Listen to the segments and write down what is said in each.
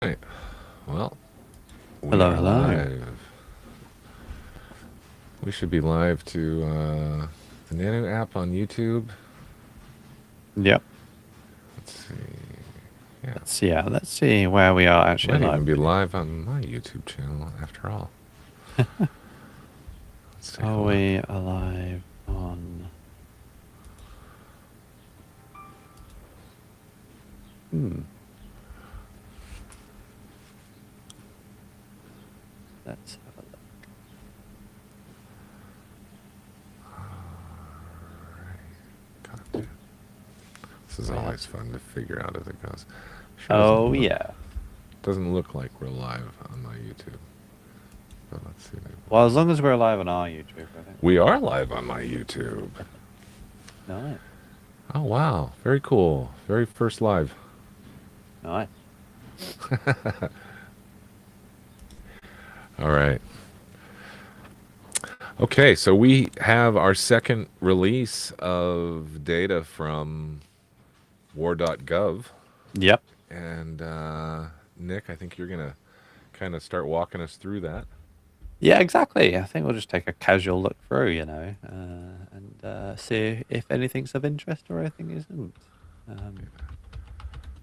Right. Well, we Hello, are hello. live. We should be live to the Nano app on YouTube. Yep. Let's see. Yeah, Let's see where we are actually might live. even be live on my YouTube channel after all. Let's take a Are look. we alive on? Hmm. Let's have a look. Content. This is We have. always fun to figure out as it goes. Sure Oh doesn't yeah. look like we're live on my YouTube. But let's see. Well, as long as we're alive on our YouTube, I think We are live on my YouTube. nice, Oh wow, very cool. Very first live. nice. All right. Okay, so we have our second release of data from war.gov. Yep. And Nick, I think you're going to kind of start walking us through that. Yeah, exactly. I think we'll just take a casual look through, and see if anything's of interest or anything isn't. Um,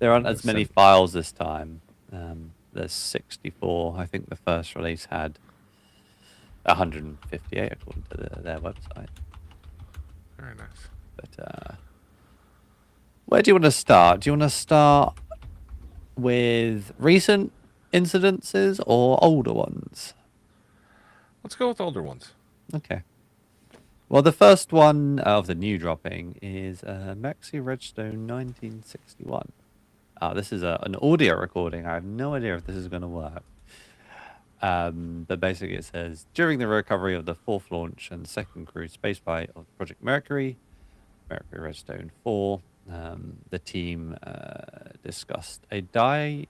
there I'm aren't going to as many send. files this time. There's 64. I think the first release had 158 according to their website. Very nice. But where do you want to start? Do you want to start with recent incidences or older ones? Let's go with older ones. Okay. Well, the first one of the new dropping is Maxi Redstone 1961. This is an audio recording. I have no idea if this is going to work. But basically, it says during the recovery of the fourth launch and second crewed spaceflight of Project Mercury, Mercury Redstone 4, the team discussed a dye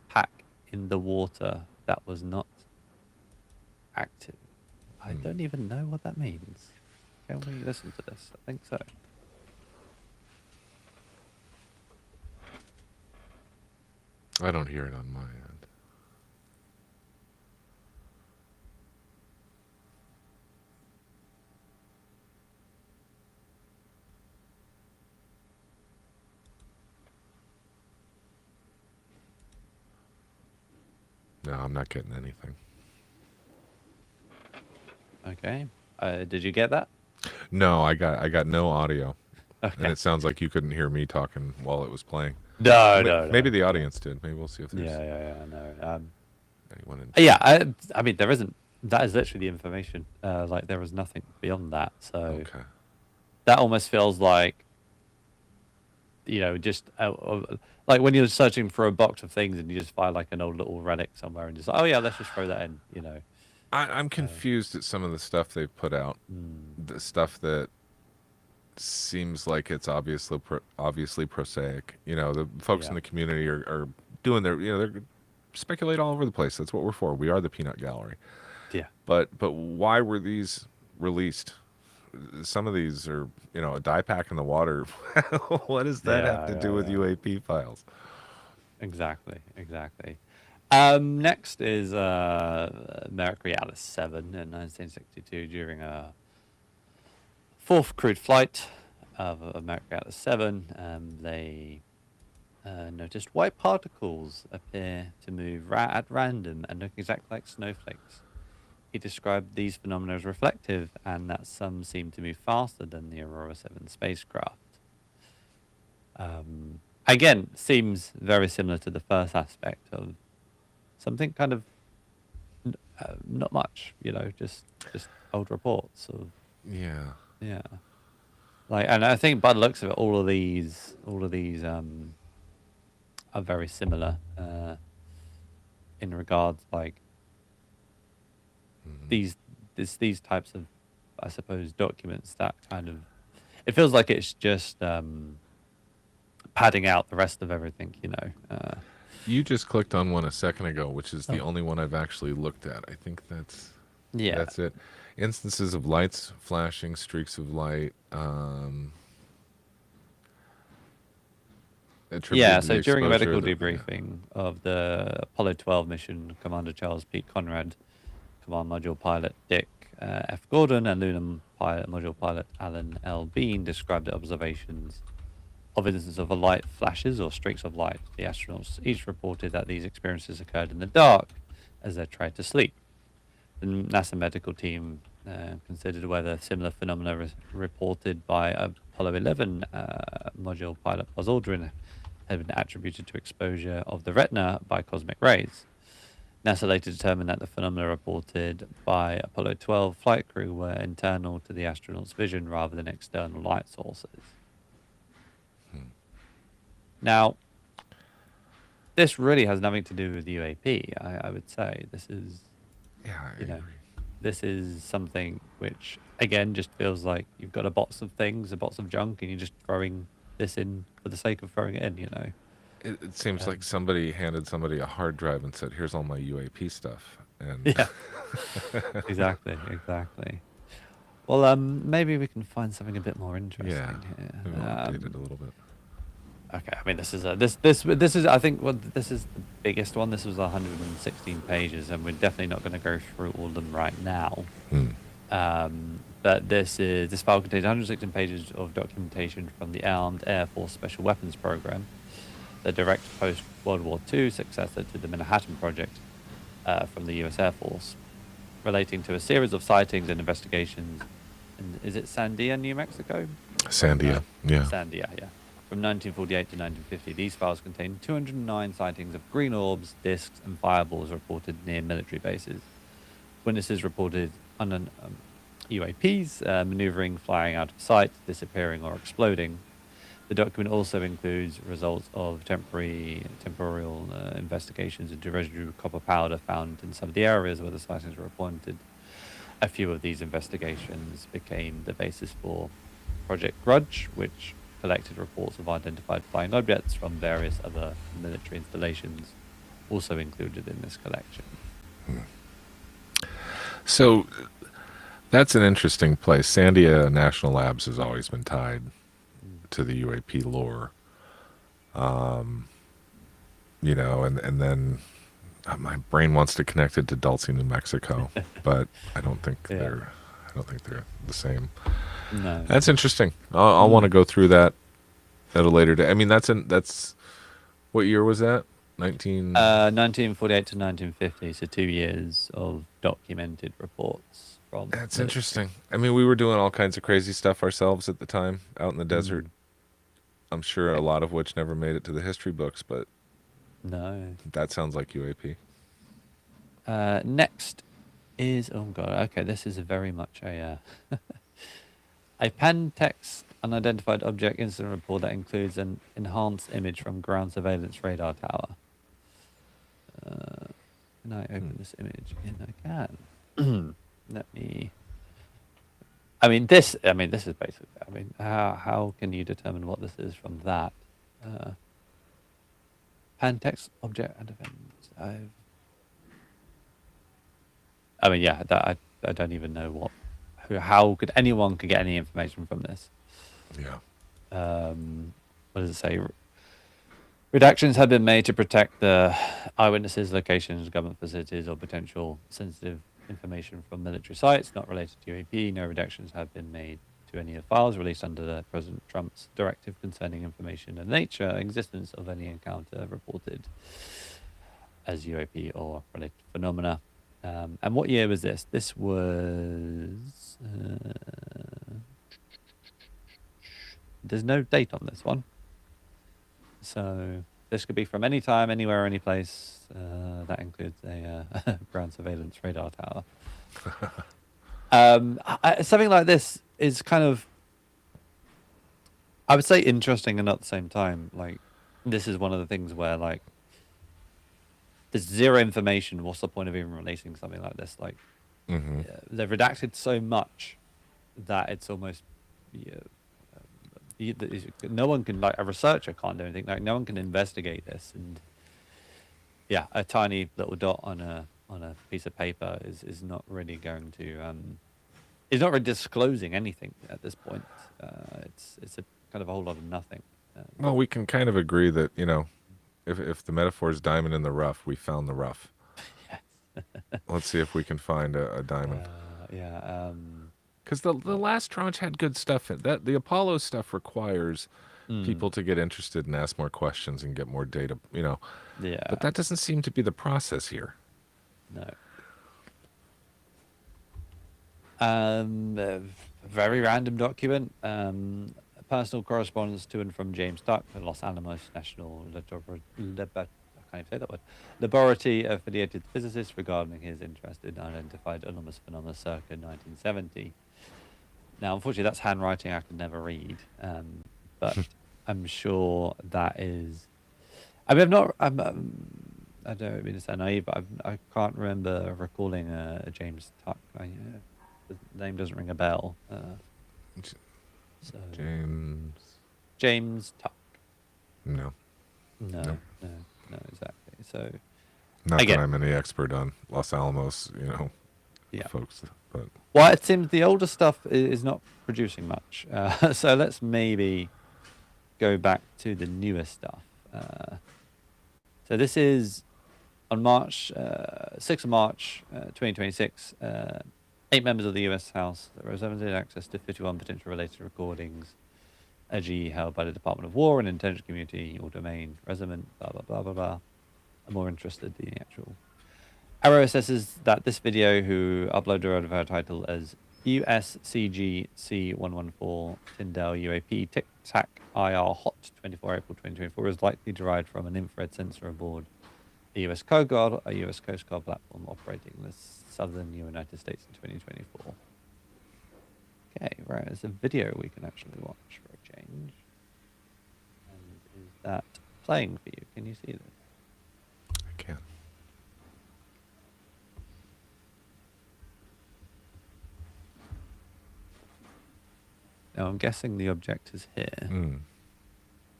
pack in the water that was not active. I don't even know what that means. Can we listen to this? I think so. I don't hear it on my end. No, I'm not getting anything. Okay. Did you get that? No, I got no audio. And Okay. it sounds like you couldn't hear me talking while it was playing. No, no, Maybe no, the no. audience did. Maybe we'll see if there's Yeah, no. anyone in Yeah, chat. I mean, there isn't. That is literally the information. Like, there is nothing beyond that. So Okay. that almost feels like, just like when you're searching for a box of things and you just find like an old little relic somewhere and just, oh yeah, let's just throw that in. I'm Uh, confused at some of the stuff they've put out. hmm, The stuff that seems like it's obviously prosaic. The folks in yeah, the community are doing they're speculate all over the place. That's what we're for. We are the peanut gallery. yeah, But why were these released? Some of these are a die pack in the water. What does that have to do with yeah. UAP files? Exactly. Next is Mercury Alice 7 in 1962 during a fourth crewed flight of Mercury Atlas 7. They noticed white particles appear to move at random and look exactly like snowflakes. He described these phenomena as reflective and that some seem to move faster than the Aurora 7 spacecraft. Again, seems very similar to the first aspect of something kind of not much, just old reports of Yeah. yeah. Like, and I think by the looks of it, all of these are very similar in regards like Hmm. these types of, I suppose, documents that kind of it feels like it's just padding out the rest of everything. You just clicked on one a second ago, which is the Oh. only one I've actually looked at. I think Yeah. that's it. Instances of lights flashing, streaks of light. attributed Yeah, to the so during a exposure. medical That, yeah. debriefing of the Apollo 12 mission, Commander Charles Pete Conrad, Command Module Pilot Dick F. Gordon, and Lunar Module Pilot Alan L. Bean described the observations of instances of light flashes or streaks of light. The astronauts each reported that these experiences occurred in the dark as they tried to sleep. The NASA medical team considered whether similar phenomena reported by Apollo 11 module pilot Buzz Aldrin had been attributed to exposure of the retina by cosmic rays. NASA later determined that the phenomena reported by Apollo 12 flight crew were internal to the astronauts' vision rather than external light sources. Now, this really has nothing to do with UAP, I would say. This is, Yeah, I you know, agree. this is something which, again, just feels like you've got a box of things, a box of junk, and you're just throwing this in for the sake of throwing it in, you know? It seems like Um, somebody handed somebody a hard drive and said, "Here's all my UAP stuff," and yeah, exactly. Well, maybe we can find something a bit more yeah, interesting maybe here. we'll update it a little bit. Okay, I mean, this is this is I think this is the biggest one. This was 116 pages, and we're definitely not going to go through all of them right now. Hmm. But this file contains 116 pages of documentation from the Armed Air Force Special Weapons Program, the direct post-World War II successor to the Manhattan Project from the U.S. Air Force, relating to a series of sightings and investigations. Is it Sandia, New Mexico? Sandia, yeah. Sandia, yeah. From 1948 to 1950, these files contain 209 sightings of green orbs, disks, and fireballs reported near military bases. Witnesses reported UAPs maneuvering, flying out of sight, disappearing, or exploding. The document also includes results of temporal investigations into residual copper powder found in some of the areas where the sightings were reported. A few of these investigations became the basis for Project Grudge, which collected reports of identified flying objects from various other military installations, also included in this collection. So that's an interesting place. Sandia National Labs has always been tied to the UAP lore. And then my brain wants to connect it to Dulce, New Mexico, but I don't think Yeah. they're the same. No. That's interesting. I'll want to go through that at a later day. I mean, that's what year was that? 1948 to 1950, so 2 years of documented reports from. That's military. interesting. I mean, we were doing all kinds of crazy stuff ourselves at the time out in the desert. I'm sure a lot of which never made it to the history books, but No. that sounds like UAP. Next is, oh god, okay, this is very much a a Pantex unidentified object incident report that includes an enhanced image from ground surveillance radar tower. Can I open this image? I can. Let me. This is basically. How can you determine what this is from that? Pantex object and event. I don't even know what. How could anyone get any information from this? Yeah. What does it say? Redactions have been made to protect the eyewitnesses, locations, government facilities, or potential sensitive information from military sites not related to UAP. No redactions have been made to any of the files released under the President Trump's directive concerning information and nature, existence of any encounter reported as UAP or related phenomena. And what year was this? This was... there's no date on this one. So this could be from any time, anywhere, any place. That includes a ground surveillance radar tower. Something like this is kind of, I would say, interesting, and at the same time, like, this is one of the things where, like, there's zero information. What's the point of even releasing something like this? Like, they've redacted so much that it's almost no one can, like, a researcher can't do anything. Like, no one can investigate this, and yeah, a tiny little dot on a piece of paper is not really going to is not really disclosing anything at this point. It's a kind of a whole lot of nothing. Well, we can kind of agree that, if the metaphor is diamond in the rough, we found the rough. Let's see if we can find a diamond. Yeah. Because the last tranche had good stuff in that. The Apollo stuff requires people to get interested and ask more questions and get more data, Yeah. But that doesn't seem to be the process here. No. Very random document. Personal correspondence to and from James Tuck, the Los Alamos National I can't even say that word. Laboratory affiliated physicist regarding his interest in unidentified anomalous phenomena circa 1970. Now, unfortunately, that's handwriting I could never read, but I'm sure that is. I mean, I don't mean to sound naive, but I can't remember recalling a James Tuck. The name doesn't ring a bell. So James Tuck. No. No, Nope. no, exactly. So Not Again. that I'm any expert on Los Alamos, Yeah. folks, but Well, it seems the older stuff is not producing much. So let's maybe go back to the newer stuff. So this is on March 6th of March 2026. 8 members of the U.S. House that represented access to 51 potential related recordings, allegedly held by the Department of War and intelligence community or domain resident. Blah blah blah blah blah. I'm more interested in the actual. Arrow assesses that this video, who uploaded her title as USCGC114 Tyndall UAP Tic Tac IR Hot 24 April 2024, is likely derived from an infrared sensor aboard a US Coast Guard, a US Coast Guard platform operating in the southern United States in 2024. Okay, right, there's a video we can actually watch for a change. And is that playing for you? Can you see this? I can't. Now, I'm guessing the object is here.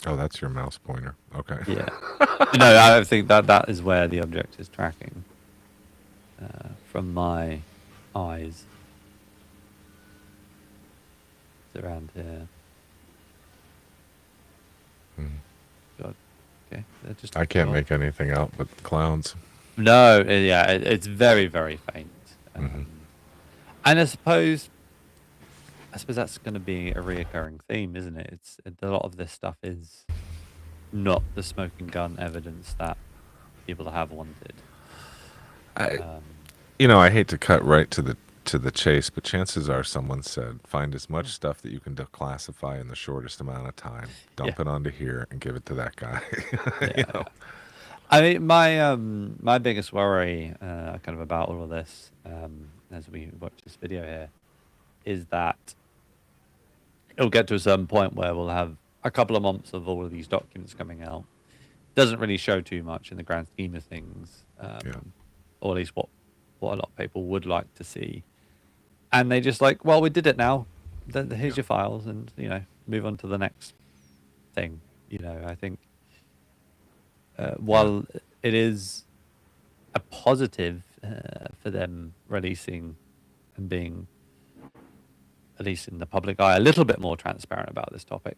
Oh, that's your mouse pointer. Okay. Yeah. No, I think that is where the object is tracking. From my eyes. It's around here. God. Okay. Just I can't make anything out but clouds. No, yeah, it's very, very faint. And I suppose that's going to be a reoccurring theme, isn't it? A lot of this stuff is not the smoking gun evidence that people have wanted. I hate to cut right to the chase, but chances are someone said, find as much stuff that you can declassify in the shortest amount of time, dump it onto here, and give it to that guy. Yeah. I mean, my biggest worry, kind of about all of this, as we watch this video here, is that it'll get to a certain point where we'll have a couple of months of all of these documents coming out. Doesn't really show too much in the grand scheme of things, or at least what a lot of people would like to see. And they just like, well, we did it now. Here's your files, and move on to the next thing. I think while it is a positive for them releasing and being, at least in the public eye, a little bit more transparent about this topic.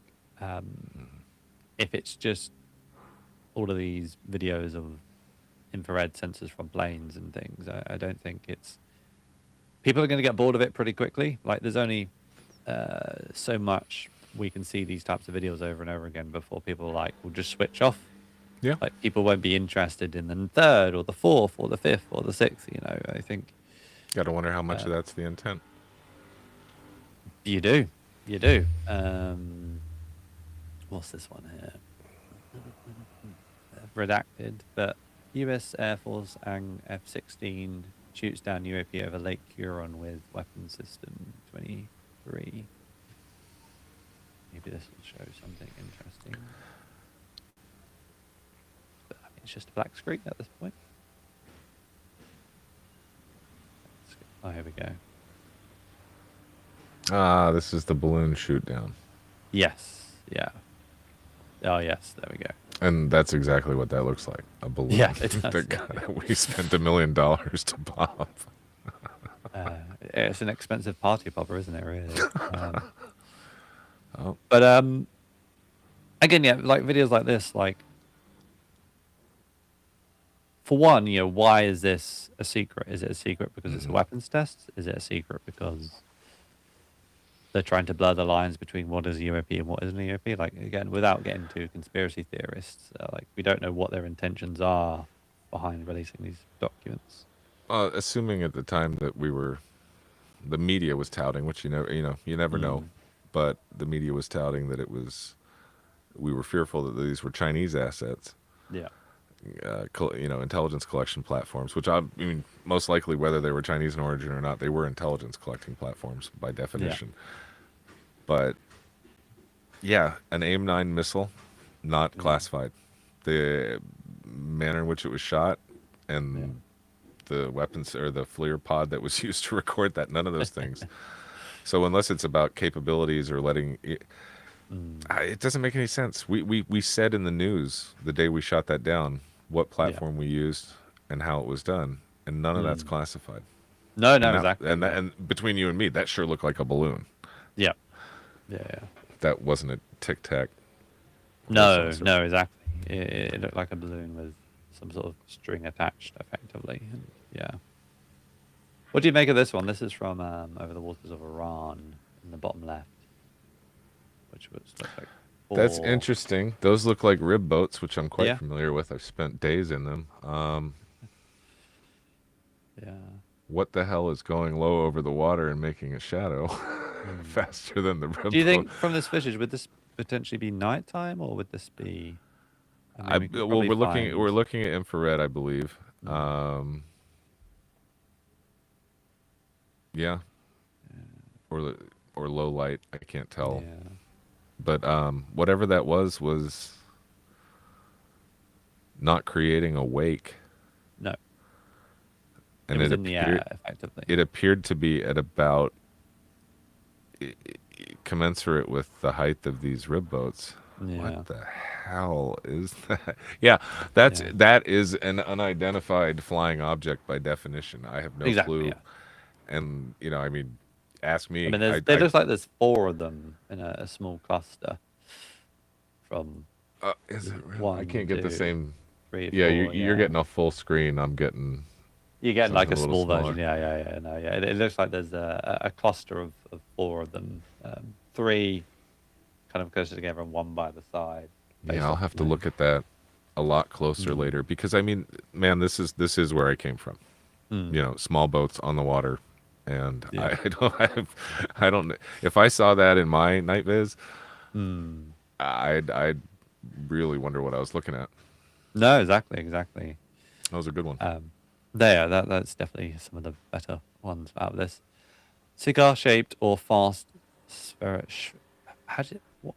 If it's just all of these videos of infrared sensors from planes and things, I don't think people are going to get bored of it pretty quickly. Like, there's only so much we can see these types of videos over and over again before people will just switch off. Yeah. Like, people won't be interested in the third or the fourth or the fifth or the sixth. I think. Gotta wonder how much of that's the intent. You do. What's this one here? Redacted, but U.S. Air Force ANG F-16 shoots down UAP over Lake Huron with weapon system 23. Maybe this will show something interesting. But it's just a black screen at this point. Oh, here we go. This is the balloon shoot down. Yes. Yeah. Oh, yes. There we go. And that's exactly what that looks like. A balloon. Yeah, it does. that we spent $1 million to pop. It's an expensive party popper, isn't it, really? Oh. But again, yeah, like videos like this, like for one, why is this a secret? Is it a secret because it's a Mhm. weapons test? Is it a secret because they're trying to blur the lines between what is a UAP and what isn't a UAP? Like, again, without getting to conspiracy theorists, like, we don't know what their intentions are behind releasing these documents. Assuming at the time that the media was touting, which you never know, but the media was touting that we were fearful that these were Chinese assets, Yeah. intelligence collection platforms, which I mean, most likely, whether they were Chinese in origin or not, they were intelligence collecting platforms by definition. But yeah, an AIM-9 missile, not classified. The manner in which it was shot and the weapons or the FLIR pod that was used to record that, none of those things. So unless it's about capabilities or letting it doesn't make any sense. We said in the news the day we shot that down what platform we used and how it was done, and none of that's classified. No, And exactly. and between you and me, that sure looked like a balloon. Yeah. Yeah. That wasn't a Tic Tac. No, sensor. no, exactly. It looked like a balloon with some sort of string attached, effectively. And, yeah. What do you make of this one? This is from Over the Waters of Iran in the bottom left, which looks like That's 4. interesting. Those look like rib boats, which I'm quite Yeah. familiar with. I've spent days in them. Yeah. What the hell is going low over the water and making a shadow faster than the rib Do you boat? think from this footage would this potentially be nighttime or would this be? I mean, we could Well, probably we're find- looking at infrared, I believe. Yeah, or low light. I can't tell. Yeah. But whatever that was not creating a wake, No. and It was it in the appeared air, effectively. it appeared to be at about commensurate with the height of these rib boats. Yeah. What the hell is that? Yeah, that is an unidentified flying object by definition. I have no Exactly, clue. yeah. And I mean, ask me. I mean, there looks like there's 4 of them in a small cluster. From is it real? I 1, can't get the 2, same. 3, Yeah, 4, you're getting a full screen. I'm getting. You get like a something a little small version. smaller. Yeah. No, yeah. It looks like there's a cluster of 4 of them. 3 kind of closer together and 1 by the side. Yeah, I'll have to look at that a lot closer later because I mean, man, this is where I came from. Small boats on the water, and Yeah. I don't. If I saw that in my night viz, I'd really wonder what I was looking at. No, exactly. That was a good one. That's definitely some of the better ones out of this. Cigar-shaped or fast spherical.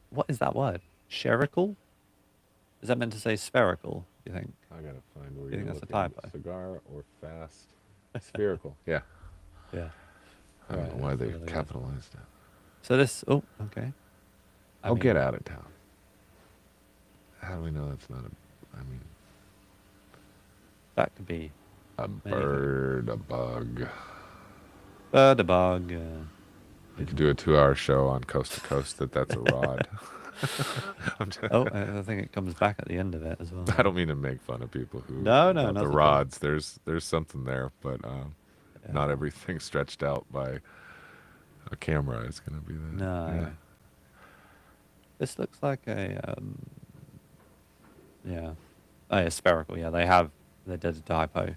What is that word? Spherical? Is that meant to say spherical? Do you think? I gotta find where You think you're that's a looking. typo? Cigar or fast spherical? Yeah, Yeah. I don't know why they capitalized it. So this. Oh, okay. Get out of town. How do we know that's not a? I mean, that could be a many bird, a bug. bird, a bug. We could do a 2-hour show on Coast to Coast that's a rod. Oh, I think it comes back at the end of it as well. I don't mean to make fun of people who No, about not the at all. rods. There's something there, but not everything stretched out by a camera is going to be there. No. Yeah. This looks like a yeah. Oh, yeah, spherical. Yeah, they did a typo.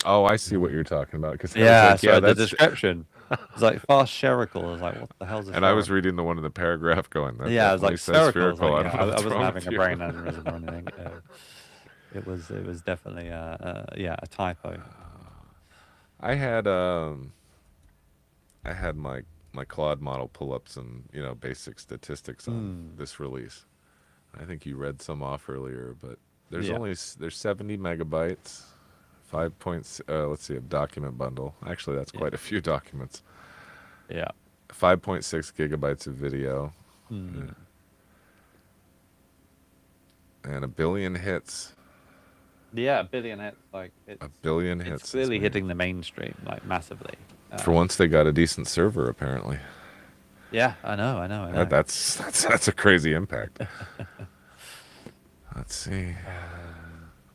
Oh, I see what you're talking about. Cause Yeah, I was like, the description. It's like fast spherical. I was like, what the hell's a and I was spherical? reading the one in the paragraph going, that Yeah, I was definitely like says spherical. spherical. I don't know was what's like, I wrong wasn't having with a you. brain aneurysm or anything. It was definitely a typo. I had my Claude model pull up some basic statistics on this release. I think you read some off earlier, but there's there's 70 megabytes, 5 points. Let's see, a document bundle. Actually, that's quite a few documents. Yeah. 5.6 gigabytes of video, Mm. and a billion hits. Yeah, a billion hits. Like A billion hits. it's clearly man. hitting the mainstream like massively. For once, they got a decent server apparently. Yeah, I know. That's a crazy impact. Let's see.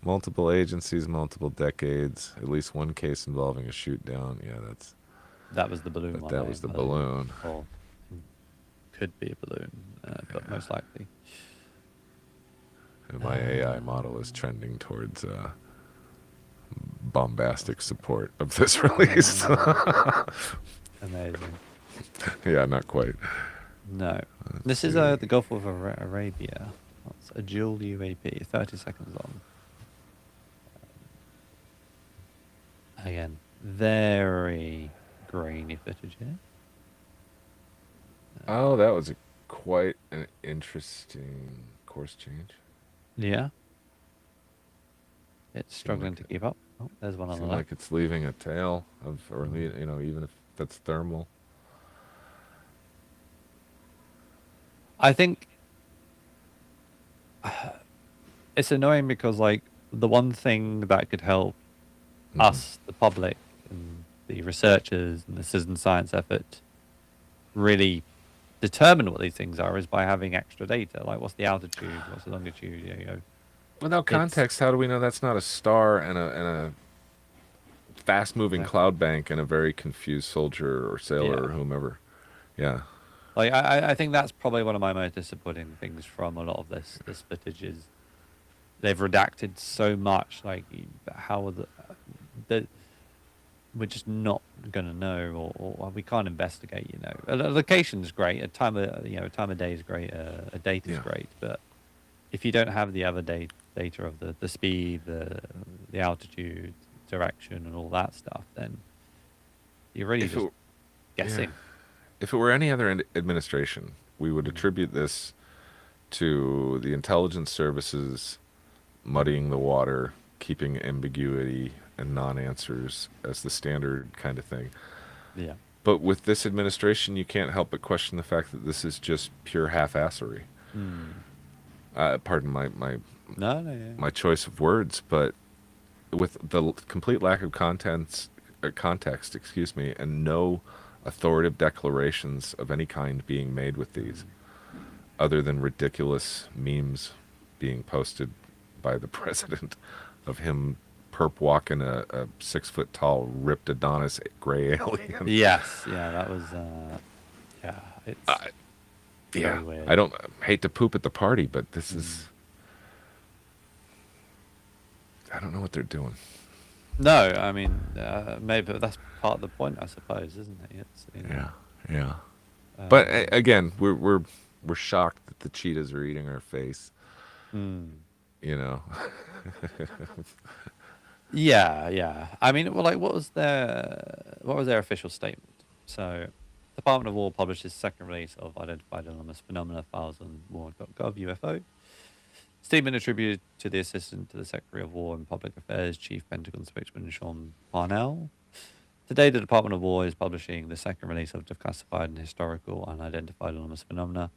Multiple agencies, multiple decades, at least one case involving a shoot down. Yeah, That was the balloon one. that was the I think. balloon. Or could be a balloon, but most likely. And my AI model is trending towards bombastic support of this release. Amazing. Yeah, not quite. No. Let's This is see. the Gulf of Arabia. That's a dual UAP, 30 seconds long. Again, very grainy footage here. Oh, that was quite an interesting course change. Yeah. It's struggling like to keep up. Oh, there's one on the Seems left. like it's leaving a tail of, or even if that's thermal. I think it's annoying because, like, the one thing that could help Mhm. us, the public, and the researchers and the citizen science effort really determine what these things are is by having extra data. Like, what's the altitude? What's the longitude? Without It's context, how do we know that's not a star and a fast-moving Exactly. cloud bank and a very confused soldier or sailor or Yeah. whomever? Yeah. Like, I think that's probably one of my most disappointing things from a lot of this footage is they've redacted so much. Like, how are the we're just not gonna know, or we can't investigate. A location's great, a time of day is great, a date is Yeah. great, but if you don't have the other data of the speed, the altitude, direction, and all that stuff, then you're really If just it, guessing. if it were any other administration, we would attribute this to the intelligence services muddying the water, keeping ambiguity and non-answers as the standard kind of thing. Yeah. But with this administration, you can't help but question the fact that this is just pure half-assery. Mm. Pardon my No, yeah. my choice of words, but with the complete lack of context, excuse me, and no authoritative declarations of any kind being made with these, other than ridiculous memes being posted by the president of him perp walking a 6 foot tall ripped Adonis gray alien. Yes, yeah, that was yeah, it's Yeah, very weird. I don't hate to poop at the party, but this is, I don't know what they're doing. No, I mean, maybe that's part of the point, I suppose, isn't it? It's, Yeah, yeah. But again, we're shocked that the cheetahs are eating our face. mm. You know, Yeah. I mean, well, like, what was their official statement? So, Department of War published its second release of Identified Anomalous Phenomena files on war.gov UFO. Statement attributed to the Assistant to the Secretary of War and Public Affairs, Chief Pentagon Spokesman Sean Parnell. Today, the Department of War is publishing the second release of Declassified and Historical Unidentified Anomalous Phenomena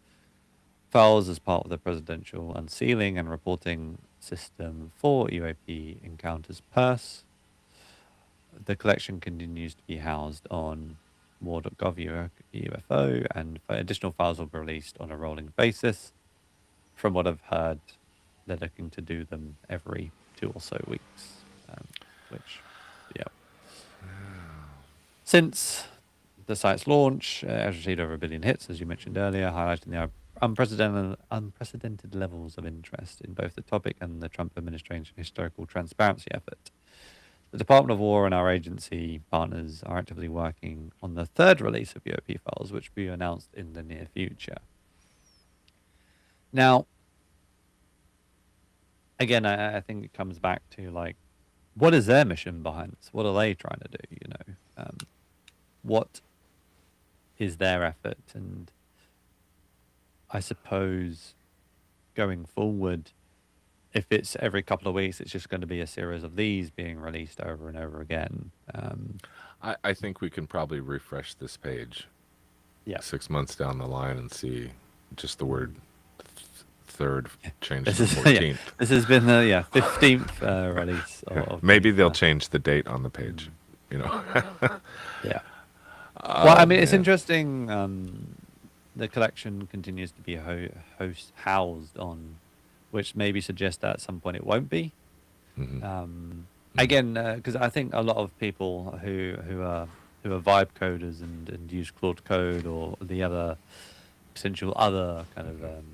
files as part of the Presidential Unsealing and Reporting System for UAP Encounters PERS. The collection continues to be housed on war.gov UFO, and additional files will be released on a rolling basis. From what I've heard, they're looking to do them every 2 or so weeks, which, yeah. Since the site's launch, it has received over 1 billion hits, as you mentioned earlier, highlighting the unprecedented levels of interest in both the topic and the Trump administration historical transparency effort. The Department of War and our agency partners are actively working on the third release of UOP files, which will be announced in the near future. Now, again, I think it comes back to, like, what is their mission behind this? What are they trying to do? What is their effort? And I suppose going forward, if it's every couple of weeks, it's just going to be a series of these being released over and over again. I think we can probably refresh this page Yeah. 6 months down the line and see just the word third change to This the is, yeah, 14th. this has been the 15th release. Of Maybe these, they'll change the date on the page. You know. Yeah. Well, I mean, it's man. interesting. the collection continues to be housed on, which maybe suggests that at some point it won't be. Hmm. Again, because I think a lot of people who are vibe coders and use Claude Code or the other potential other kind of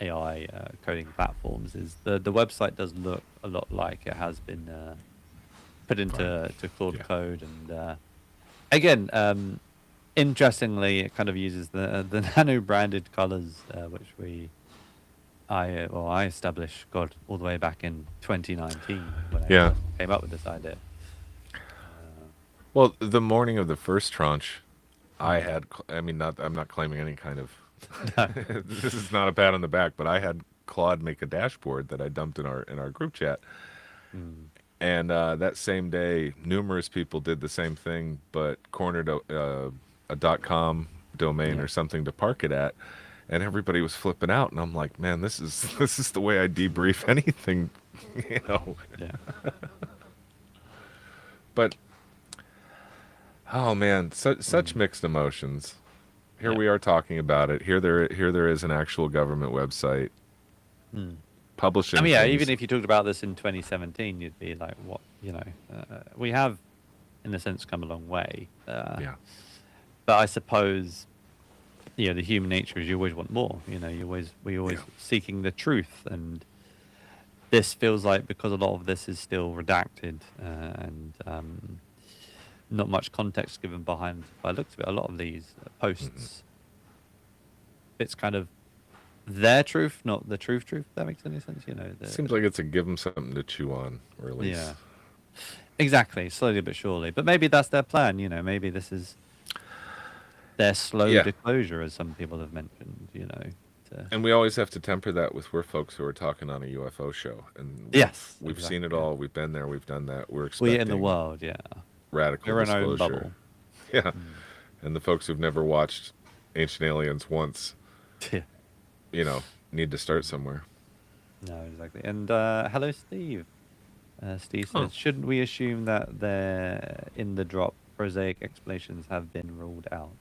AI coding platforms, is the website does look a lot like it has been put into Claude Yeah. Code, and again, interestingly, it kind of uses the nano branded colors, which I established, God, all the way back in 2019 when I Yeah. first came up with this idea. Well, the morning of the first tranche, I Mm. had. I mean, not. I'm not claiming any kind of. No. This is not a pat on the back, but I had Claude make a dashboard that I dumped in our group chat, Mm. and that same day, numerous people did the same thing, but cornered a .com domain Yeah. or something to park it at, and everybody was flipping out, and I'm like, man, this is this is the way I debrief anything, you know. Yeah. But oh man, such mixed emotions. Here Yeah. we are talking about it. Here there is an actual government website Mm. publishing I mean, yeah, things. even if you talked about this in 2017, you'd be like, what, we have, in a sense, come a long way. Yeah. But I suppose, the human nature is you always want more. We always Yeah. seeking the truth, and this feels like, because a lot of this is still redacted and not much context given behind, by the looks of it, a lot of these posts, it's kind of their truth, not the truth. If that makes any sense, Seems like it's a give them something to chew on release. Yeah, exactly, slowly but surely. But maybe that's their plan. Maybe this is their slow Yeah. disclosure, as some people have mentioned. And we always have to temper that with we're folks who are talking on a UFO show, and Yes, we've seen it exactly. all. We've been there. We've done that. We're We expecting in the world, yeah. radical We're in our own disclosure. bubble. Yeah, and the folks who've never watched Ancient Aliens once, Yeah. need to start somewhere. No, exactly. And hello, Steve. Steve says, Oh. shouldn't we assume that they're in the drop prosaic explanations have been ruled out?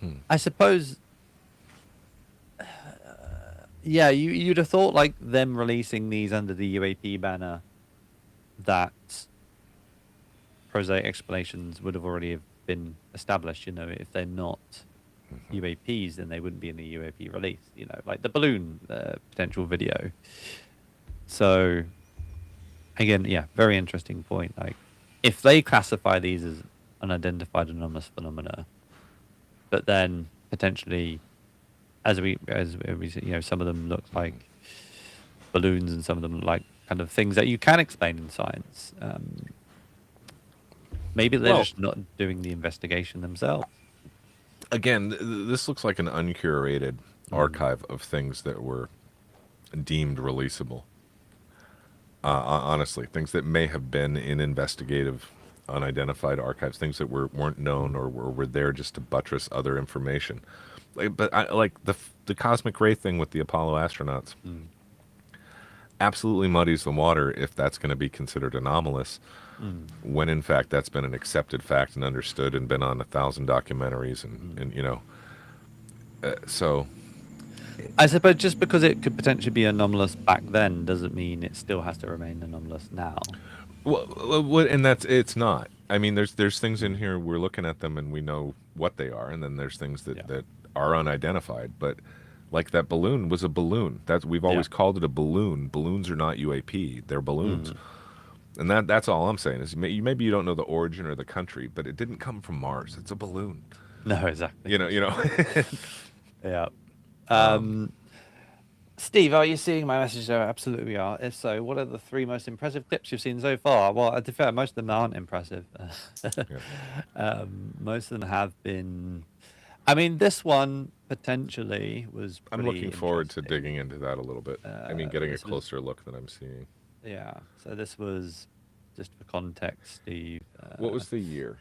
Hmm. I suppose, yeah, you'd have thought, like, them releasing these under the UAP banner, that prosaic explanations would have already have been established. If they're not UAPs, then they wouldn't be in the UAP release. Like the balloon potential video. So, again, yeah, very interesting point. Like, if they classify these as unidentified anomalous phenomena, but then potentially, as we see, some of them look like balloons, and some of them look like kind of things that you can explain in science. Maybe they're Well- just not doing the investigation themselves. Again, this looks like an uncurated archive of things that were deemed releasable. Honestly, things that may have been in investigative, unidentified archives, things that weren't known or were there just to buttress other information. But I like the cosmic ray thing with the Apollo astronauts. Absolutely muddies the water if that's going to be considered anomalous, when in fact that's been an accepted fact and understood and been on 1,000 documentaries and so I suppose just because it could potentially be anomalous back then doesn't mean it still has to remain anomalous now. well, and it's not. I mean, there's things in here we're looking at them and we know what they are, and then there's things that are unidentified. But like that balloon was a balloon. We've always called it a balloon. Balloons are not UAP; they're balloons. And that's all I'm saying is maybe you don't know the origin or the country, but it didn't come from Mars. It's a balloon. No, exactly. You know. Yeah. Steve, are you seeing my message? Oh, absolutely we are. If so, what are the 3 most impressive clips you've seen so far? Well, to be fair, most of them aren't impressive. Most of them have been. I mean, this one potentially was. I'm pretty looking forward to interesting. digging into that a little bit. I mean, getting a this was- closer look than I'm seeing. Yeah. So this was, just for context, Steve. What was the year?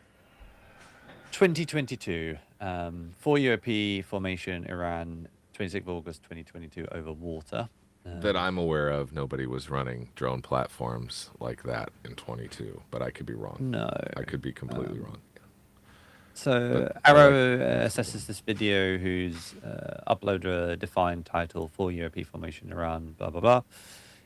2022. 4 UAP formation, Iran, 26th of August 2022, over water. That I'm aware of, nobody was running drone platforms like that in 22, but I could be wrong. No. I could be completely wrong. So I like Arrow assesses this video whose uploader defined title for UAP formation Iran, blah, blah, blah,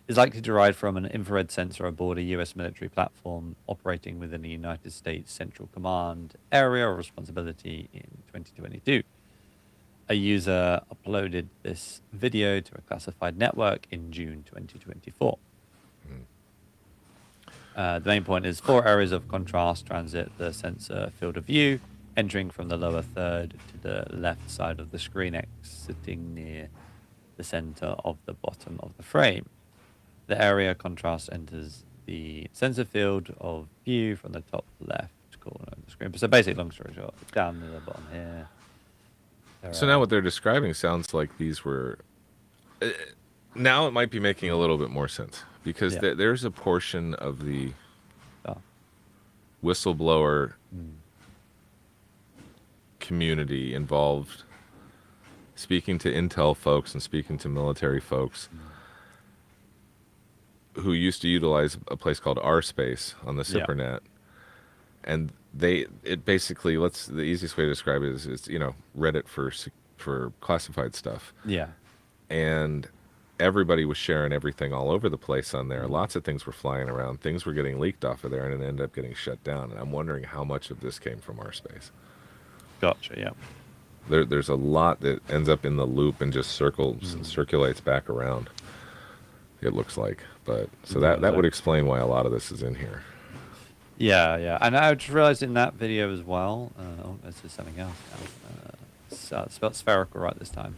is likely derived from an infrared sensor aboard a US military platform operating within the United States Central Command area of responsibility in 2022. A user uploaded this video to a classified network in June 2024. The main point is 4 areas of contrast transit the sensor field of view, entering from the lower third to the left side of the screen, exiting near the center of the bottom of the frame. The area contrast enters the sensor field of view from the top left corner of the screen. So basically, long story short, down to the bottom here. So now what they're describing sounds like these were. Now it might be making a little bit more sense because Yeah. there's a portion of the Oh. whistleblower community involved speaking to intel folks and speaking to military folks who used to utilize a place called RSpace on the Yeah. SIPRNet. And it basically, the easiest way to describe it is Reddit for classified stuff. Yeah. And everybody was sharing everything all over the place on there. Lots of things were flying around. Things were getting leaked off of there, and it ended up getting shut down. And I'm wondering how much of this came from RSpace. Gotcha. Yeah. There's a lot that ends up in the loop and just circles and circulates back around. It looks like, but so that would explain why a lot of this is in here. Yeah, yeah. And I just realized in that video as well. Oh, this is something else now. It's spelled spherical right this time.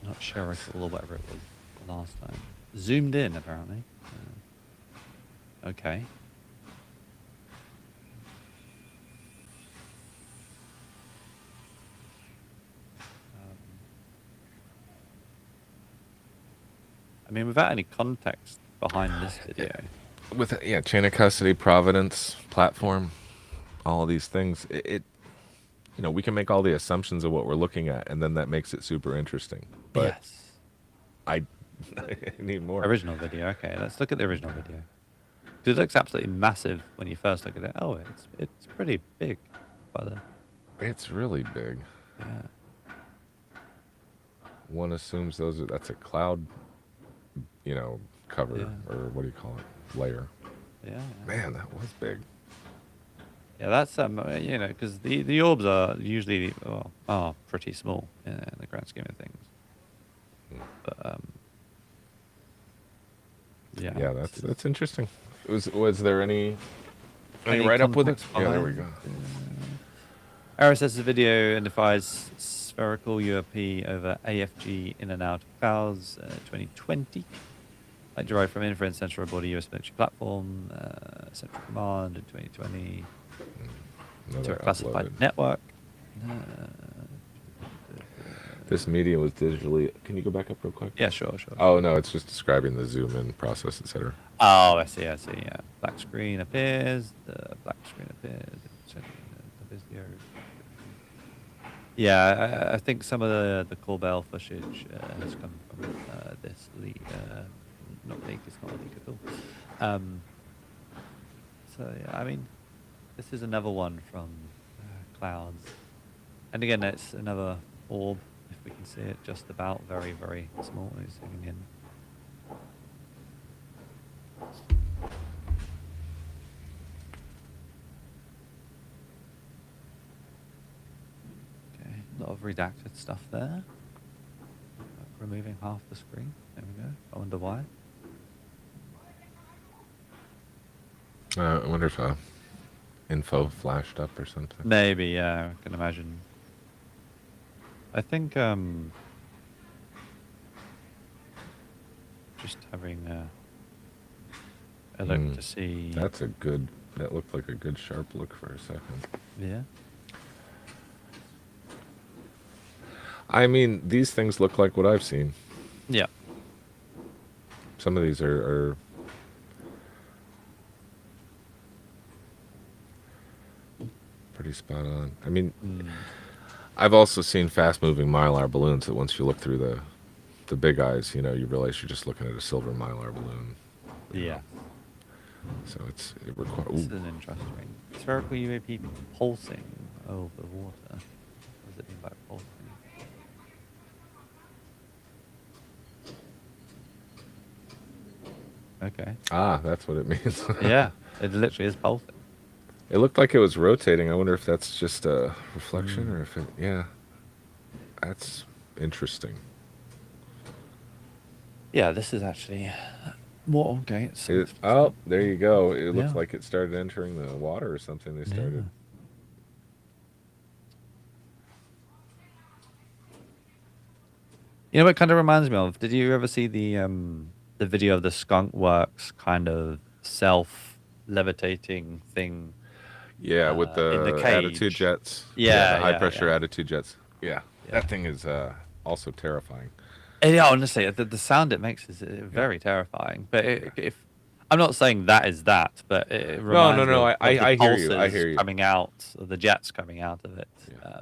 Not spherical or whatever it was last time. Zoomed in, apparently. Okay. I mean, without any context behind this video. With chain of custody, providence, platform, all of these things, we can make all the assumptions of what we're looking at, and then that makes it super interesting. But Yes. I need more. Original video. Okay, let's look at the original video. 'Cause it looks absolutely massive when you first look at it. Oh, it's pretty big, by the. It's really big. Yeah. One assumes that's a cloud, cover, Yeah. or what do you call it, layer. Yeah. Man, that was big. Yeah, that's because the orbs are usually pretty small in the grand scheme of things. But yeah. Yeah, that's interesting. Was there any Any write up with it? context Yeah, there we go. behind? RSS's video identifies spherical UAP over AFG in and out of clouds 2020. Derived from infrared sensor aboard a US military platform, Central Command in 2020. To Another a classified uploaded. network. This media was digitally. Can you go back up real quick? Yeah, sure. Oh no, it's just describing the zoom in process, etc. Oh, I see. Yeah, black screen appears. The black screen appears. The video. Yeah, I think some of the Corbell footage has come from this leak. Not leak. It's not a leak at all. So yeah, I mean, this is another one from clouds, and again, it's another orb. If we can see it, just about very, very small. It's zooming in. Okay, a lot of redacted stuff there. Removing half the screen. There we go. I wonder why. I wonder if info flashed up or something. Maybe, yeah, I can imagine. I think just having a look to see. That looked like a good sharp look for a second. Yeah. I mean, these things look like what I've seen. Yeah. Some of these are pretty spot on. I mean, I've also seen fast-moving Mylar balloons that once you look through the big eyes, you realize you're just looking at a silver Mylar balloon. Yeah. So it requires. This is an interesting spherical UAP pulsing over water. What does it mean by pulsing? Okay. Ah, that's what it means. Yeah, it literally is pulsing. It looked like it was rotating. I wonder if that's just a reflection or Mm. if it. Yeah, that's interesting. Yeah, this is actually Watergate. Oh, there you go. It Yeah. looks like it started entering the water or something. They started. Yeah. You know what it kind of reminds me of? Did you ever see the video of the Skunk Works kind of self levitating thing Yeah, with in the the attitude cage? jets. Yeah, the Yeah, high yeah, pressure yeah, attitude jets. Yeah, yeah. that thing is also terrifying. And yeah, honestly, the sound it makes is Yeah. very terrifying. But Yeah. if I'm not saying that is that, but it No, no, reminds me no. of the I hear you. I pulses hear you. coming out, or the jets coming out of it. Yeah.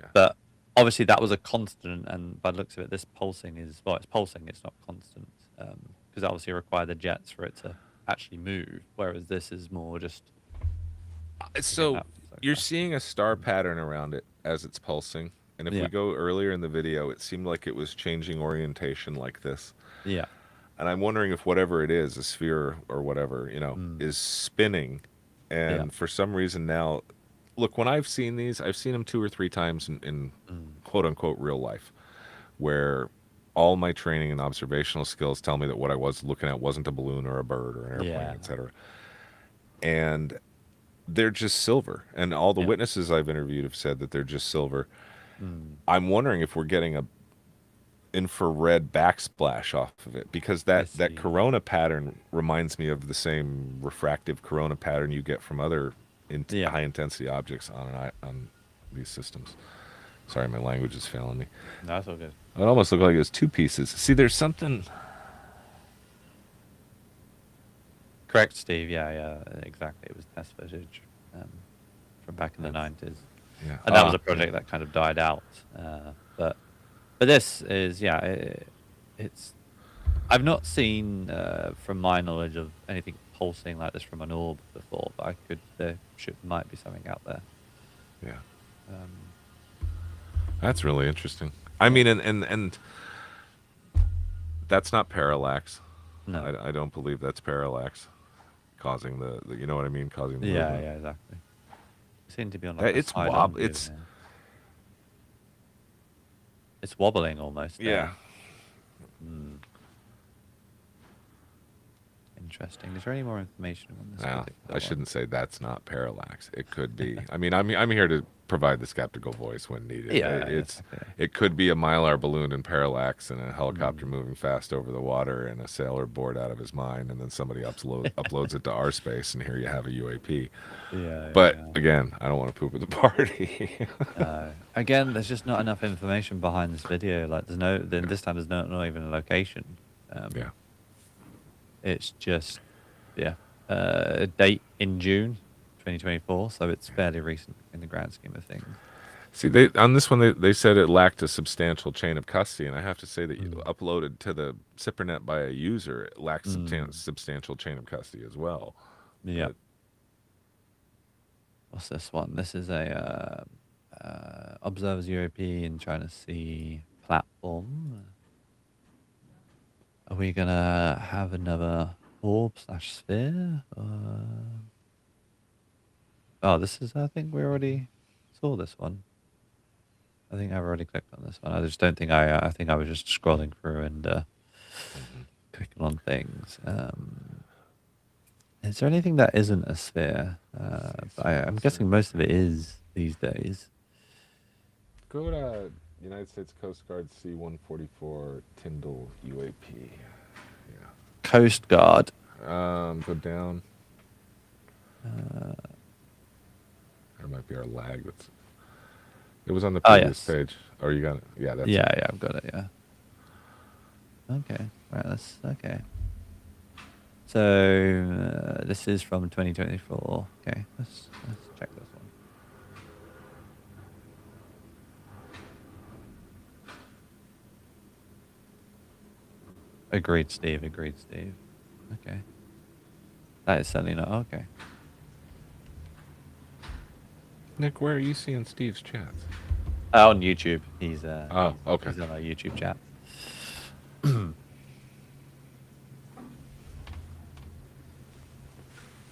Yeah. But obviously, that was a constant, and by the looks of it, this pulsing is well, it's pulsing. It's not constant because obviously require the jets for it to actually move, whereas this is more just picking So up. you're seeing a star pattern around it as it's pulsing. And if Yeah, we go earlier in the video, it seemed like it was changing orientation like this. yeah, And I'm wondering if whatever it is, a sphere or whatever, mm, is spinning. yeah, And for some reason now, look, when I've seen these, I've seen them 2 or 3 times in mm, quote unquote real life, where all my training and observational skills tell me that what I was looking at wasn't a balloon or a bird or an airplane, yeah, etc. And they're just silver. And all the yeah. witnesses I've interviewed have said that they're just silver. Mm, I'm wondering if we're getting a infrared backsplash off of it because I that see. corona pattern reminds me of the same refractive corona pattern you get from other Yeah, high intensity objects on these systems. Sorry, my language is failing me. no, that's all good. It almost looked like it was 2 pieces. See, there's something. Correct, Steve. Yeah, yeah, exactly. It was test footage from back in the 90s. Yeah. And that was a project that kind of died out. But this is it's I've not seen from my knowledge of anything pulsing like this from an orb before, but there might be something out there. Yeah. Um, That's really interesting. I mean, and that's not parallax. no. I don't believe that's parallax causing the you know what I mean, causing the Yeah, movement. yeah, exactly. It seemed to be on like a It's side-on move, it's yeah. It's wobbling almost. yeah. Hmm. Interesting. Is there any more information on this? Well, particular I one? shouldn't say that's not parallax. It could be. I mean, I'm here to provide the skeptical voice when needed. Yeah, It's exactly. it could be a Mylar balloon in parallax and a helicopter Mm. moving fast over the water and a sailor bored out of his mind, and then somebody uploads it to our space, and here you have a UAP. Yeah, But yeah. again, I don't want to poop at the party. Again, there's just not enough information behind this video. Like, this time there's not even a location. Yeah. It's just, yeah, a date in June 2024, so it's fairly recent in the grand scheme of things. See, they on this one they said it lacked a substantial chain of custody, and I have to say that you Mm. uploaded to the SIPRNet by a user, it lacks Mm. substantial chain of custody as well. Yeah. But What's this one? This is a Observers UAP in China Sea platform. Are we gonna have another orb/sphere? Oh, this is. I think we already saw this one. I think I've already clicked on this one. I just don't think I think I was just scrolling through and clicking on things. Is there anything that isn't a sphere? I'm guessing most of it is these days. go to United States Coast Guard C-144 Tyndall UAP. Coast Guard. Go down. Uh, There might be our lag. It was on the Oh, previous yes. page. Oh, you got it. Yeah, that's yeah, it. yeah, I've got it. Yeah. Okay. Right. That's okay. So this is from 2024. Okay. Let's check this one. Agreed, Steve. Agreed, Steve. Okay. That is certainly not okay. Nick, where are you seeing Steve's chats? On YouTube, he's Oh, okay. he's on our YouTube chat.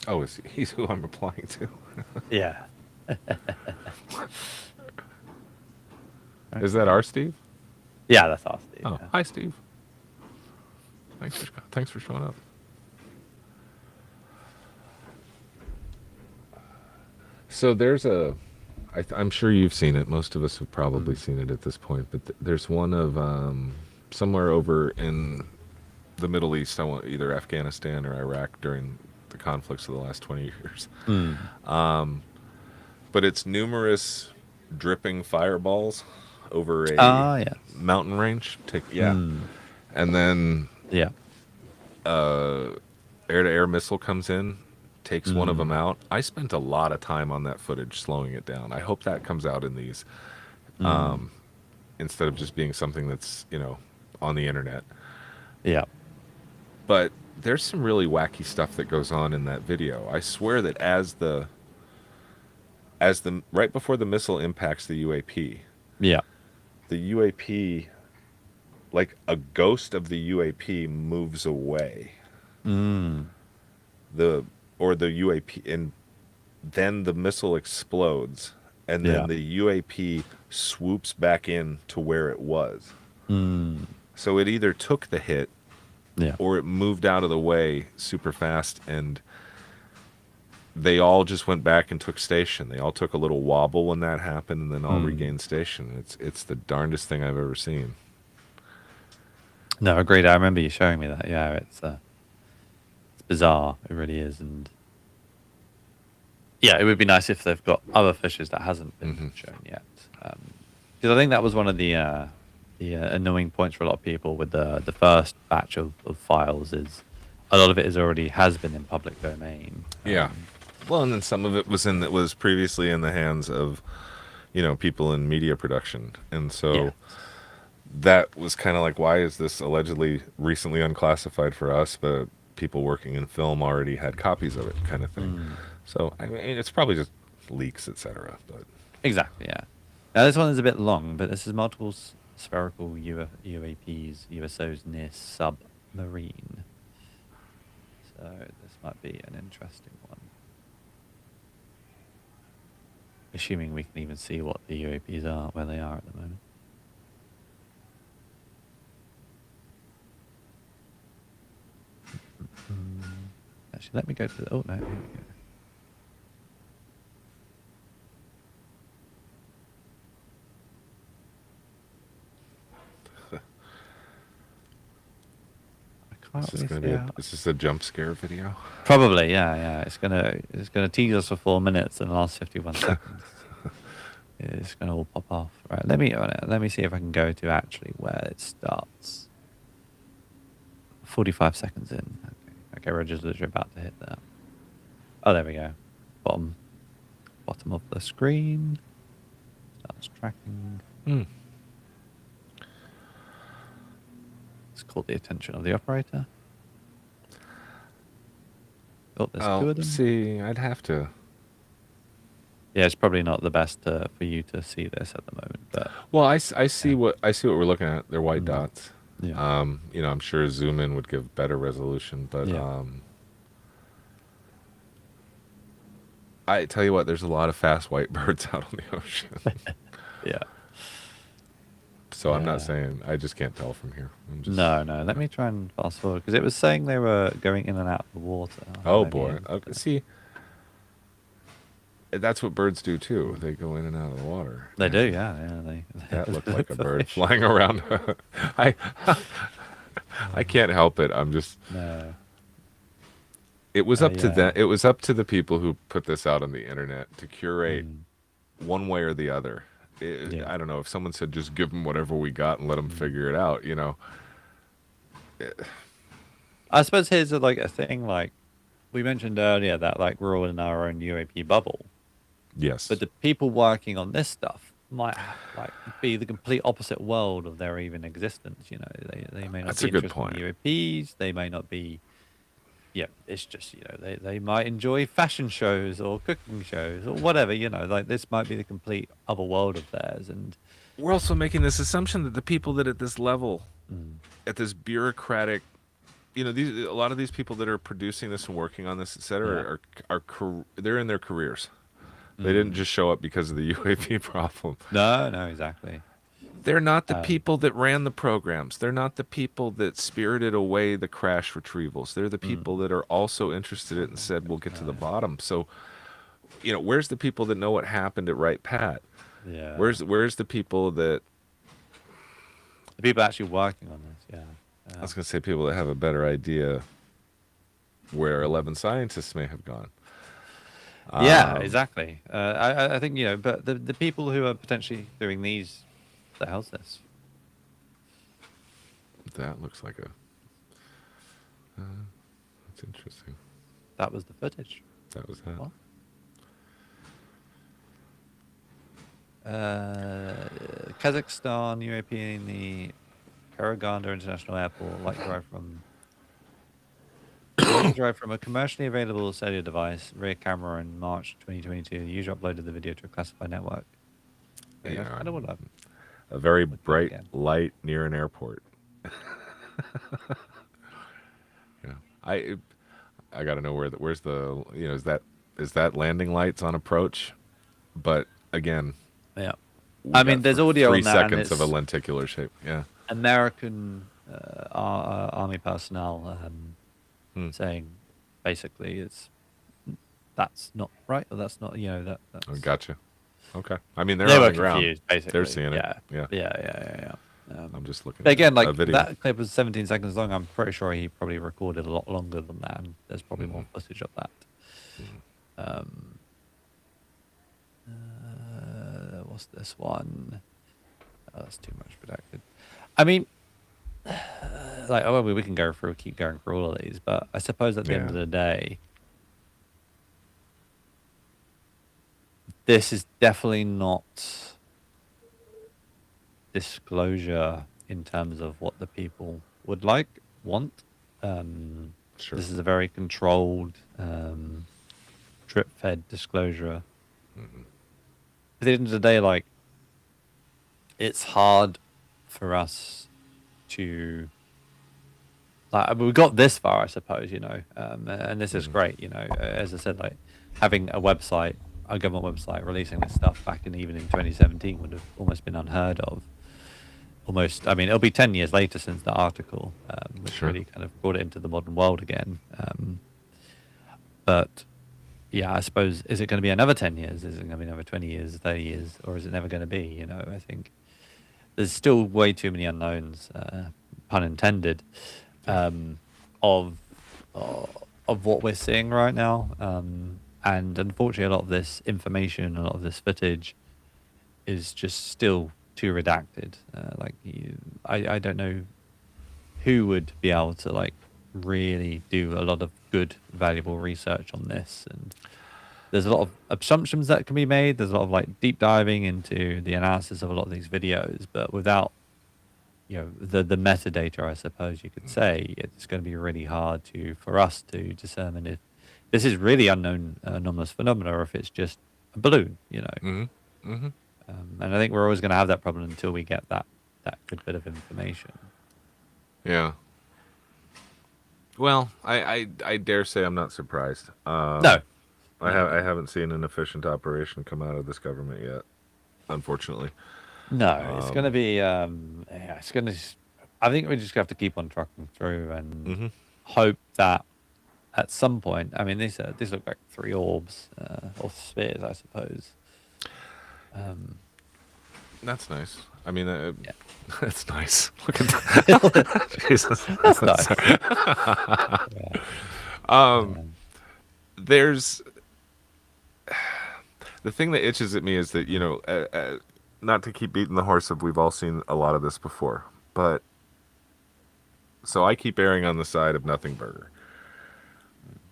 Oh, he's who I'm replying to. Yeah. Is that our Steve? Yeah, that's our Steve. Oh, Yeah. hi, Steve. Thanks for showing up. So there's I'm sure you've seen it. Most of us have probably seen it at this point. But there's one of somewhere over in the Middle East, either Afghanistan or Iraq during the conflicts of the last 20 years. But it's numerous dripping fireballs over a Yes. mountain range. And then Yeah. air-to-air missile comes in, takes one of them out. I spent a lot of time on that footage slowing it down. I hope that comes out in these instead of just being something that's, on the internet. Yeah. But there's some really wacky stuff that goes on in that video. I swear that as the right before the missile impacts the UAP, Yeah. the UAP, like a ghost of the UAP moves away. The UAP, and then the missile explodes, and then the UAP swoops back in to where it was. So it either took the hit, or it moved out of the way super fast, and they all just went back and took station. They all took a little wobble when that happened, and then all regained station. It's the darndest thing I've ever seen. No, agreed. I remember you showing me that. Yeah, it's bizarre. It really is, and yeah, it would be nice if they've got other fishes that hasn't been shown yet. Because I think that was one of the annoying points for a lot of people with the first batch of files is a lot of it has been in public domain. Yeah. Well, and then some of it was previously in the hands of, people in media production, and so that was kind of like, why is this allegedly recently unclassified for us, but people working in film already had copies of it, kind of thing. So I mean, it's probably just leaks, etc. But exactly, yeah. Now this one is a bit long, but this is multiple spherical UAPs, USOs near submarine. So this might be an interesting one. Assuming we can even see what the UAPs are, where they are at the moment. Actually, let me go to the... Oh, no, here we go. Is this a jump scare video? Probably, yeah. It's gonna tease us for 4 minutes and the last 51 seconds. It's gonna all pop off. Right, let me see if I can go to actually where it starts. 45 seconds in. Okay, we're just literally about to hit that. Oh, there we go. Bottom of the screen. Starts tracking. It's called the attention of the operator. Oh, there's two of them. See, I'd have to. Yeah, it's probably not the best for you to see this at the moment, but well, I see what we're looking at. They're white dots. Yeah. I'm sure zoom in would give better resolution, but I tell you what, there's a lot of fast white birds out on the ocean. Yeah. So I'm not saying, I just can't tell from here. No. Let me try and fast forward because it was saying they were going in and out of the water. Oh boy. Okay. See, that's what birds do too. They go in and out of the water. They do, yeah. That looked like a bird flying around. I can't help it. I'm just. No. It was up to them. It was up to the people who put this out on the internet to curate one way or the other. I don't know if someone said just give them whatever we got and let them figure it out. I suppose here's a thing like we mentioned earlier that like we're all in our own UAP bubble. Yes. But the people working on this stuff might be the complete opposite world of their even existence. They may not That's be a good interested point. in UAPs. They may not be, yeah, it's just, they might enjoy fashion shows or cooking shows or whatever, like this might be the complete other world of theirs. And We're also making this assumption that the people that at this level, mm, at this bureaucratic, a lot of these people that are producing this and working on this, et cetera, yeah, they're in their careers. They didn't mm, just show up because of the UAV problem. no, exactly. They're not the Um, people that ran the programs. They're not the people that spirited away the crash retrievals. They're the mm, people that are also interested in it and said, we'll get to the uh, bottom. So, where's the people that know what happened at Wright Pat? yeah, Where's the people that, the people actually working on this, I was going to say people that have a better idea where 11 scientists may have gone. yeah, Um, exactly. I think, but the people who are potentially doing these, the hell's this? that looks like that's interesting. That was the footage. That was that. What? Kazakhstan, European, the Karaganda International Airport, light drive from a commercially available cellular device, rear camera in March 2022. The user uploaded the video to a classified network. Okay, that's Yeah, kind of what a very I'm looking at bright again. light near an airport. Yeah, I got to know where's the is that landing lights on approach? But again, Yeah. we I got mean, there's audio three on that, and seconds of a it's lenticular shape. Yeah. American army personnel Hmm. saying basically that's not right, or that's not, Oh, that's gotcha. Okay. I mean, they're they on were the ground. confused basically. They're seeing it. Yeah, Yeah. yeah. I'm just looking But at again, a like video. that clip was 17 seconds long. I'm pretty sure he probably recorded a lot longer than that, and there's probably more footage of that. Um, what's this one? Oh, that's too much redacted. I mean, we can keep going through all of these, but I suppose at the end Yeah. of the day, this is definitely not disclosure in terms of what the people would want. Sure. This is a very controlled, drip-fed disclosure. At the end of the day, like, it's hard for us to, like, I mean, we got this far, I suppose, and this is great, as I said, like, having a website, a government website, releasing this stuff back even in 2017 would have almost been unheard of. Almost, I mean, it'll be 10 years later since the article, which Sure. really kind of brought it into the modern world again. But yeah, I suppose, is it going to be another 10 years? Is it going to be another 20 years, 30 years, or is it never going to be? I think there's still way too many unknowns, pun intended, of of what we're seeing right now. And unfortunately, a lot of this information, a lot of this footage is just still too redacted. I don't know who would be able to like really do a lot of good, valuable research on this. And there's a lot of assumptions that can be made. There's a lot of like deep diving into the analysis of a lot of these videos, but without the metadata, I suppose you could say, it's going to be really hard for us to determine if this is really unknown anomalous phenomena or if it's just a balloon. Mm-hmm. Mm-hmm. And I think we're always going to have that problem until we get that good bit of information. Yeah. Well, I dare say I'm not surprised. No, I haven't seen an efficient operation come out of this government yet, unfortunately. no, it's going to be. Yeah, it's going to. I think we just have to keep on trucking through and Mm-hmm. hope that at some point. I mean, these look like three orbs or spheres, I suppose. That's nice. I mean, Yeah, that's nice. Look at that. Jesus. that's nice. Yeah. There's the thing that itches at me is that not to keep beating the horse of we've all seen a lot of this before, but so I keep erring on the side of nothing burger.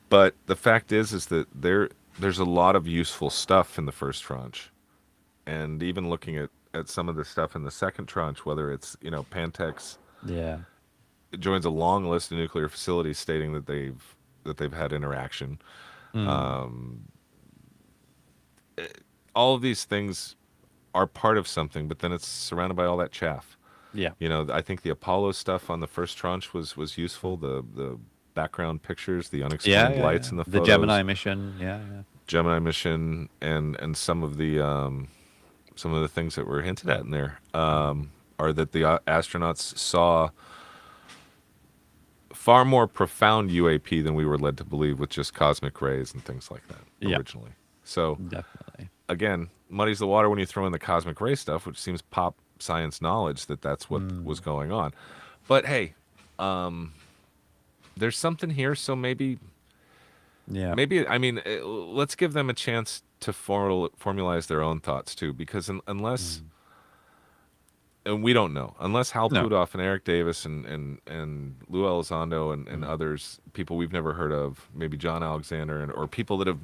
But the fact is that there's a lot of useful stuff in the first tranche, and even looking at some of the stuff in the second tranche, whether it's Pantex Yeah. joins a long list of nuclear facilities stating that they've they've had interaction. Mm. All of these things are part of something, but then it's surrounded by all that chaff. Yeah. You know, I think the Apollo stuff on the first tranche was useful. The background pictures, the Yeah, unexplained yeah, lights yeah. in the The photos, Gemini mission. Yeah, yeah. Gemini mission, and some of the things that were hinted at in there are that the astronauts saw far more profound UAP than we were led to believe with just cosmic rays and things like that Yeah, originally. So definitely. again, muddies the water when you throw in the cosmic ray stuff, which seems pop science knowledge that that's what was Mm. going on. But hey, there's something here, so Yeah. maybe I mean, let's give them a chance to formalize their own thoughts too, because unless Mm. and we don't know unless Hal No. Puthoff and Eric Davis and Lou Elizondo and Mm. others, people we've never heard of, maybe John Alexander or people that have,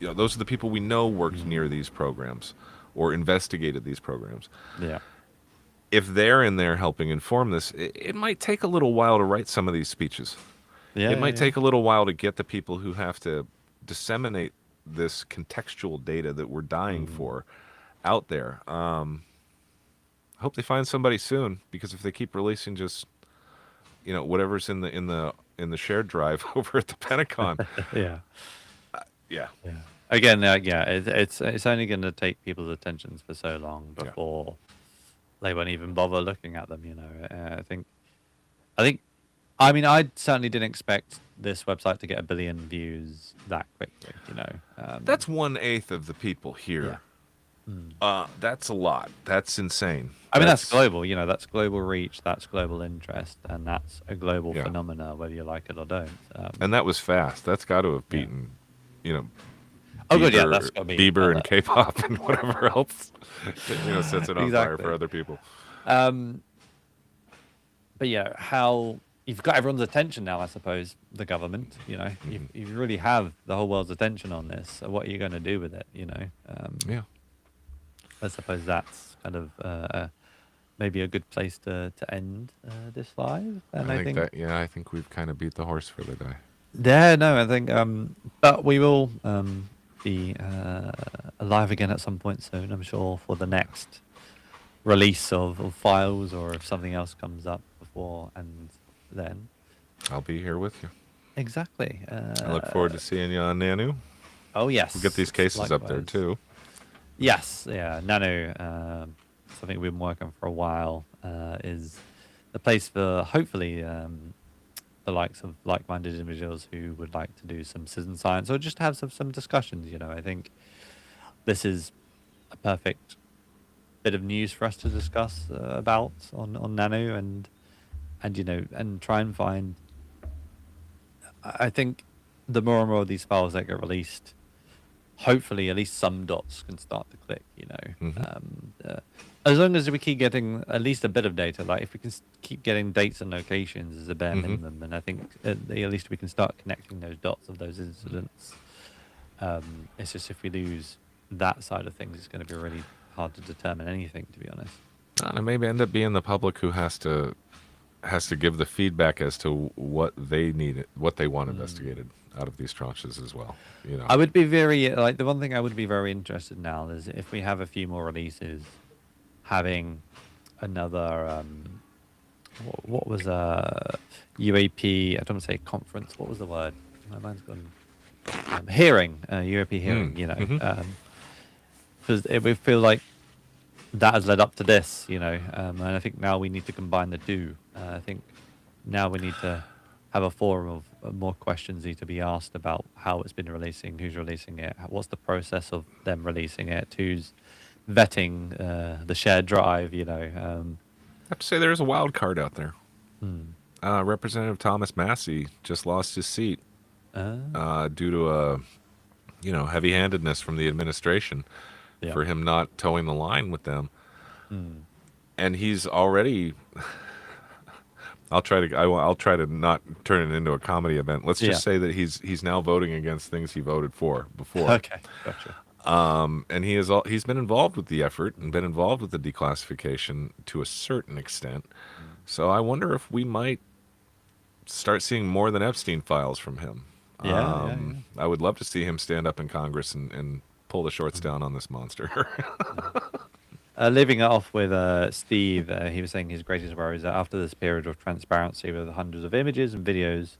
you know, those are the people we know worked near Mm. these programs or investigated these programs. Yeah. If they're in there helping inform this, it might take a little while to write some of these speeches. Yeah, It yeah, might yeah. take a little while to get the people who have to disseminate this contextual data that we're dying Mm. for out there. I hope they find somebody soon, because if they keep releasing just, you know, whatever's in the shared drive over at the Pentagon, Yeah. yeah, Yeah. Again, yeah, it's only going to take people's attentions for so long yeah, before they won't even bother looking at them. You know, I think, I mean, I certainly didn't expect this website to get 1 billion views that quickly. You know, that's 1/8 of the people yeah. here. Mm. That's a lot. That's insane. I mean, that's global. You know, that's global reach, that's global interest, and that's a global Yeah, phenomena, whether you like it or don't. and that was fast. That's got to have Yeah. beaten, you know, Oh, good. Yeah, that's got to be Bieber and K-pop and whatever else, you know, sets it on fire exactly. for other people. Um, but yeah, how you've got everyone's attention now, I suppose, the government, you know, you really have the whole world's attention on this. So what are you going to do with it? You know, Yeah, I suppose that's kind of maybe a good place to end this live. And I think, I think we've kind of beat the horse for the day. yeah, no, I think, but we will be alive again at some point soon, I'm sure, for the next release of files, or if something else comes up before and then. I'll be here with you. Exactly. I look forward to seeing you on Nanu. Oh yes. We'll get these cases up there likewise. too. Yes, yeah. Nano, something we've been working for a while, is the place for hopefully the likes of like-minded individuals who would like to do some citizen science or just have some discussions. You know, I think this is a perfect bit of news for us to discuss about on Nano, and you know, and try and find. I think the more and more of these files that get released, hopefully at least some dots can start to click. You know, as long as we keep getting at least a bit of data, like if we can keep getting dates and locations as a bare minimum, and I think at least we can start connecting those dots of those incidents. It's just if we lose that side of things, it's going to be really hard to determine anything, to be honest. And it may end up being the public who has to give the feedback as to what they need, what they want investigated out of these tranches as well. You know, I would be very like the one thing I would be very interested now is if we have a few more releases, having another what was UAP? I don't want to say conference. What was the word? My mind's gone. Hearing, UAP hearing. You know, because it would feel like that has led up to this. You know, and I think now we need to combine the two. I think now we need to have a forum of more questions need to be asked about how it's been releasing, who's releasing it, what's the process of them releasing it, who's vetting the shared drive, you know. I have to say there is a wild card out there. Representative Thomas Massey just lost his seat due to heavy-handedness from the administration Yeah. for him not towing the line with them, and he's already. I'll try to not turn it into a comedy event. Let's just say that he's now voting against things he voted for before. Okay, gotcha. And he's been involved with the effort and been involved with the declassification to a certain extent. So I wonder if we might start seeing more than Epstein files from him. Yeah. I would love to see him stand up in Congress and pull the shorts down on this monster. Leaving it off with Steve, he was saying his greatest worry is that after this period of transparency with hundreds of images and videos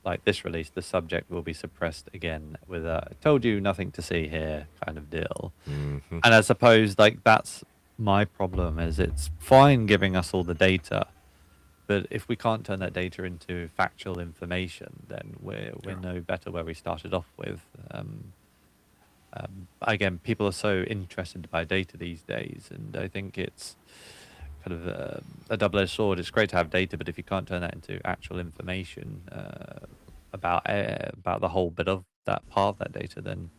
like this release, the subject will be suppressed again with a "told you nothing to see here" kind of deal. Hmm. And I suppose like that's my problem is it's fine giving us all the data, but if we can't turn that data into factual information, then we're no better where we started off with. Again, people are so interested by data these days, and I think it's kind of a double-edged sword. It's great to have data, but if you can't turn that into actual information about the whole bit of that part of that data, then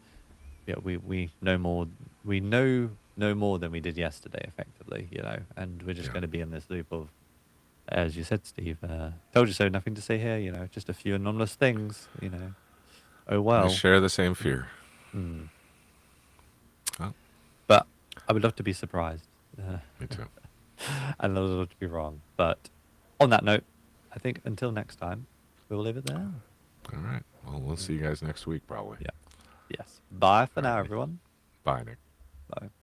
yeah, we know more. We know no more than we did yesterday, effectively, and we're just Yeah. going to be in this loop of, as you said, Steve, told you so, nothing to say here, just a few anomalous things. Oh I well. share the same fear. Mm. Oh, But I would love to be surprised. me too. And I would love to be wrong. But on that note, I think until next time, we'll leave it there. All right. Well, we'll see you guys next week, probably. Yeah. Yes. Bye for now, Alrighty. everyone. Bye, Nick. Bye.